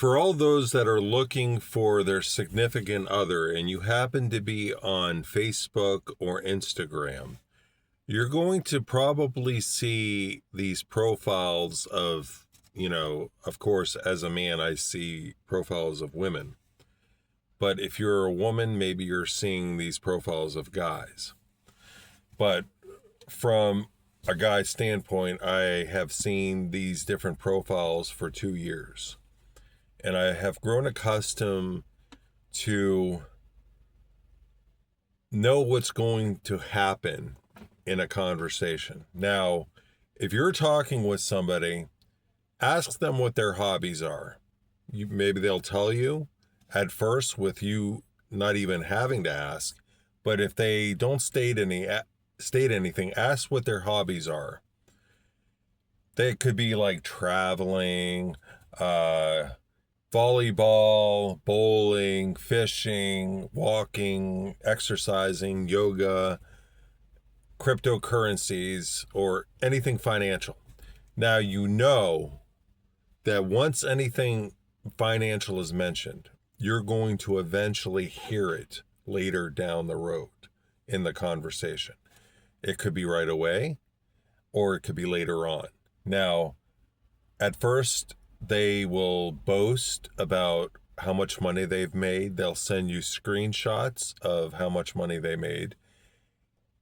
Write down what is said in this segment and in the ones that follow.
For all those that are looking for their significant other and you happen to be on Facebook or Instagram, you're going to probably see these profiles of, of course, as a man, I see profiles of women. But if you're a woman, maybe you're seeing these profiles of guys. But from a guy's standpoint, I have seen these different profiles for 2 years. And I have grown accustomed to know what's going to happen in a conversation. Now, if you're talking with somebody, ask them what their hobbies are. Maybe they'll tell you at first with you not even having to ask. But if they don't state anything, ask what their hobbies are. They could be like traveling, volleyball, bowling, fishing, walking, exercising, yoga, cryptocurrencies, or anything financial. Now, you know that once anything financial is mentioned, you're going to eventually hear it later down the road in the conversation. It could be right away, or it could be later on. Now, at first, they will boast about how much money they've made. They'll send you screenshots of how much money they made.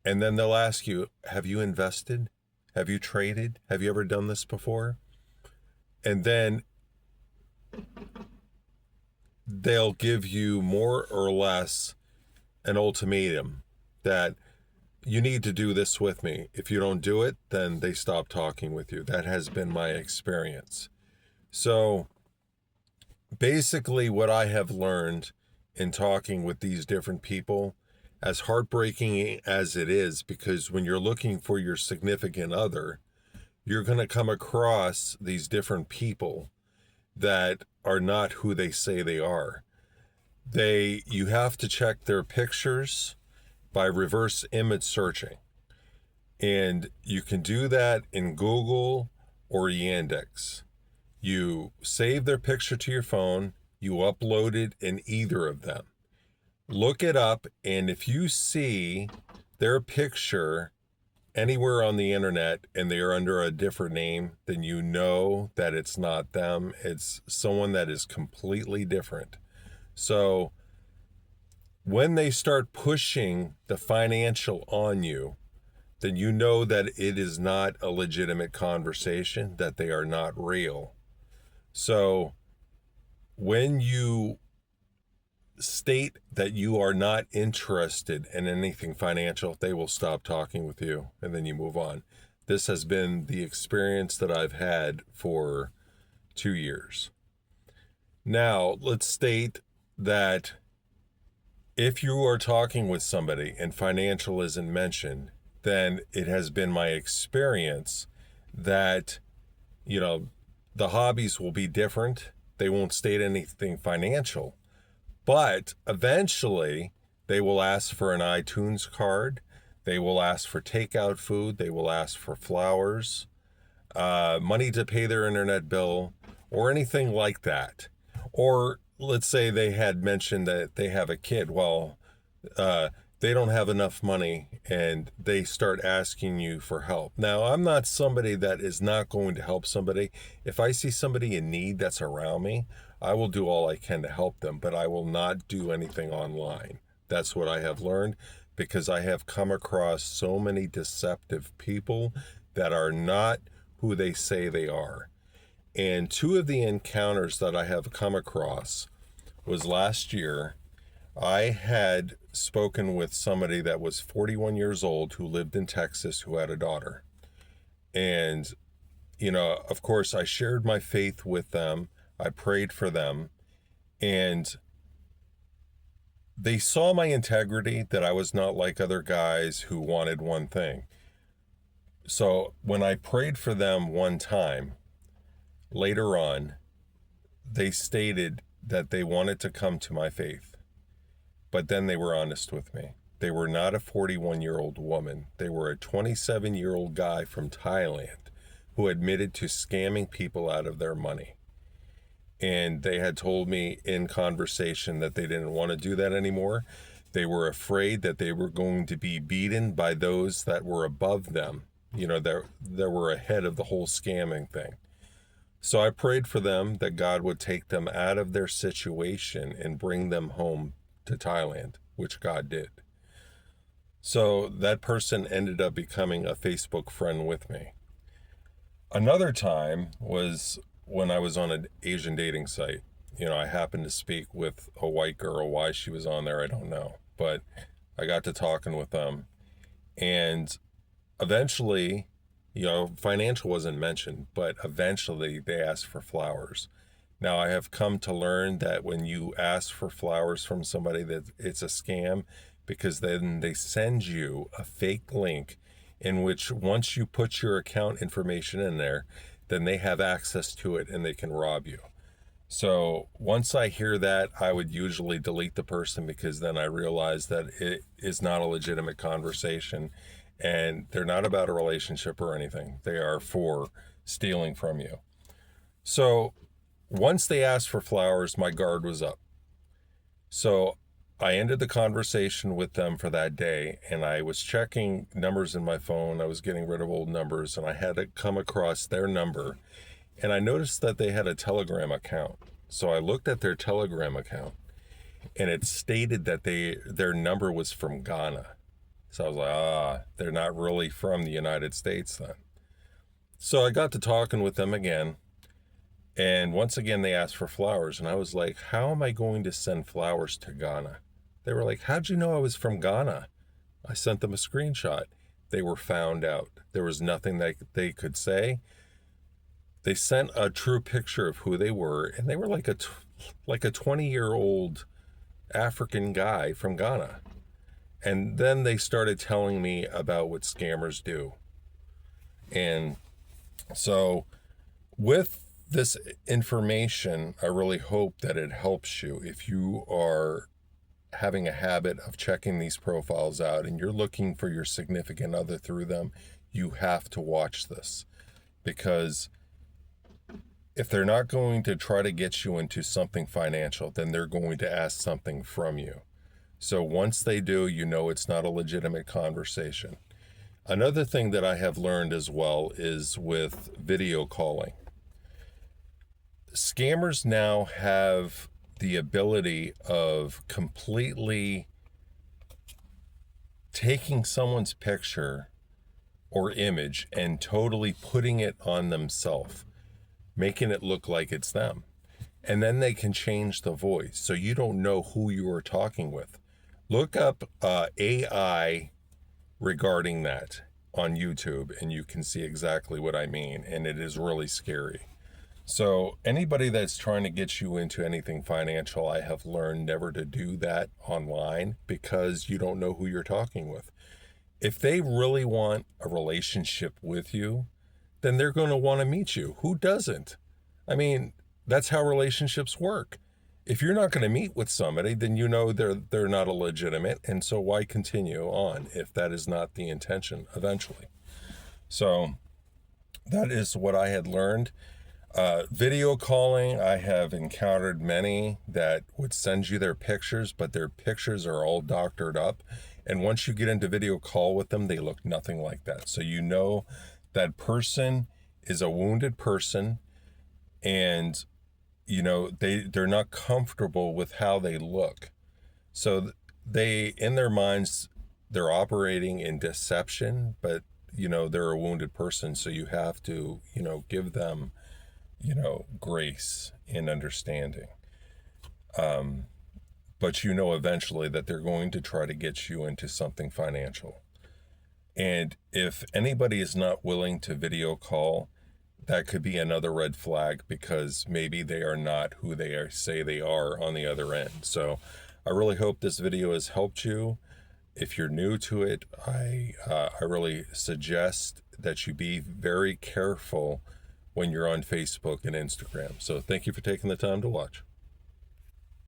And then they'll ask you, have you invested? Have you traded? Have you ever done this before? And then they'll give you more or less an ultimatum that you need to do this with me. If you don't do it, then they stop talking with you. That has been my experience. So basically what I have learned in talking with these different people, as heartbreaking as it is, because when you're looking for your significant other, you're going to come across these different people that are not who they say they are. You have to check their pictures by reverse image searching. And you can do that in Google or Yandex. You save their picture to your phone, you upload it in either of them. Look it up, and if you see their picture anywhere on the internet and they are under a different name, then you know that it's not them. It's someone that is completely different. So when they start pushing the financial on you, then you know that it is not a legitimate conversation, that they are not real. So when you state that you are not interested in anything financial, they will stop talking with you, and then you move on. This has been the experience that I've had for 2 years. Now, let's state that if you are talking with somebody and financial isn't mentioned, then it has been my experience that, the hobbies will be different. They won't state anything financial, but eventually they will ask for an iTunes card. They will ask for takeout food. They will ask for flowers, money to pay their internet bill, or anything like that. Or let's say they had mentioned that they have a kid. Well, they don't have enough money and they start asking you for help. Now, I'm not somebody that is not going to help somebody. If I see somebody in need that's around me, I will do all I can to help them, but I will not do anything online. That's what I have learned, because I have come across so many deceptive people that are not who they say they are. And two of the encounters that I have come across was last year. I had spoken with somebody that was 41 years old who lived in Texas, who had a daughter. And, of course, I shared my faith with them. I prayed for them. And they saw my integrity, that I was not like other guys who wanted one thing. So when I prayed for them one time, later on, they stated that they wanted to come to my faith. But then they were honest with me. They were not a 41-year-old woman. They were a 27-year-old guy from Thailand who admitted to scamming people out of their money. And they had told me in conversation that they didn't want to do that anymore. They were afraid that they were going to be beaten by those that were above them, that were ahead of the whole scamming thing. So I prayed for them that God would take them out of their situation and bring them home to Thailand, which God did. So that person ended up becoming a Facebook friend with me. Another time was when I was on an Asian dating site. I happened to speak with a white girl. Why she was on there, I don't know. But I got to talking with them. And eventually, financial wasn't mentioned, but eventually they asked for flowers. Now, I have come to learn that when you ask for flowers from somebody, that it's a scam, because then they send you a fake link in which once you put your account information in there, then they have access to it and they can rob you. So once I hear that, I would usually delete the person, because then I realize that it is not a legitimate conversation and they're not about a relationship or anything. They are for stealing from you. So once they asked for flowers, my guard was up. So I ended the conversation with them for that day, and I was checking numbers in my phone. I was getting rid of old numbers, and I had to come across their number, and I noticed that they had a Telegram account. So I looked at their Telegram account, and it stated that their number was from Ghana. So I was like, they're not really from the United States then. So I got to talking with them again. And once again, they asked for flowers. And I was like, how am I going to send flowers to Ghana? They were like, how'd you know I was from Ghana? I sent them a screenshot. They were found out. There was nothing that they could say. They sent a true picture of who they were. And they were like a 20-year-old African guy from Ghana. And then they started telling me about what scammers do. And so with this information, I really hope that it helps you. If you are having a habit of checking these profiles out and you're looking for your significant other through them, you have to watch this. Because if they're not going to try to get you into something financial, then they're going to ask something from you. So once they do, it's not a legitimate conversation. Another thing that I have learned as well is with video calling. Scammers now have the ability of completely taking someone's picture or image and totally putting it on themselves, making it look like it's them. And then they can change the voice, so you don't know who you are talking with. Look up AI regarding that on YouTube, and you can see exactly what I mean, and it is really scary. So anybody that's trying to get you into anything financial, I have learned never to do that online, because you don't know who you're talking with. If they really want a relationship with you, then they're going to want to meet you. Who doesn't? I mean, that's how relationships work. If you're not going to meet with somebody, then they're not a legitimate, and so why continue on if that is not the intention eventually? So that is what I had learned. Video calling, I have encountered many that would send you their pictures, but their pictures are all doctored up. And once you get into video call with them, they look nothing like that. So that person is a wounded person, and they're not comfortable with how they look. So they, in their minds, they're operating in deception, but they're a wounded person. So you have to, give them, grace and understanding. But eventually that they're going to try to get you into something financial. And if anybody is not willing to video call, that could be another red flag, because maybe they are not who say they are on the other end. So I really hope this video has helped you. If you're new to it, I really suggest that you be very careful when you're on Facebook and Instagram. So thank you for taking the time to watch.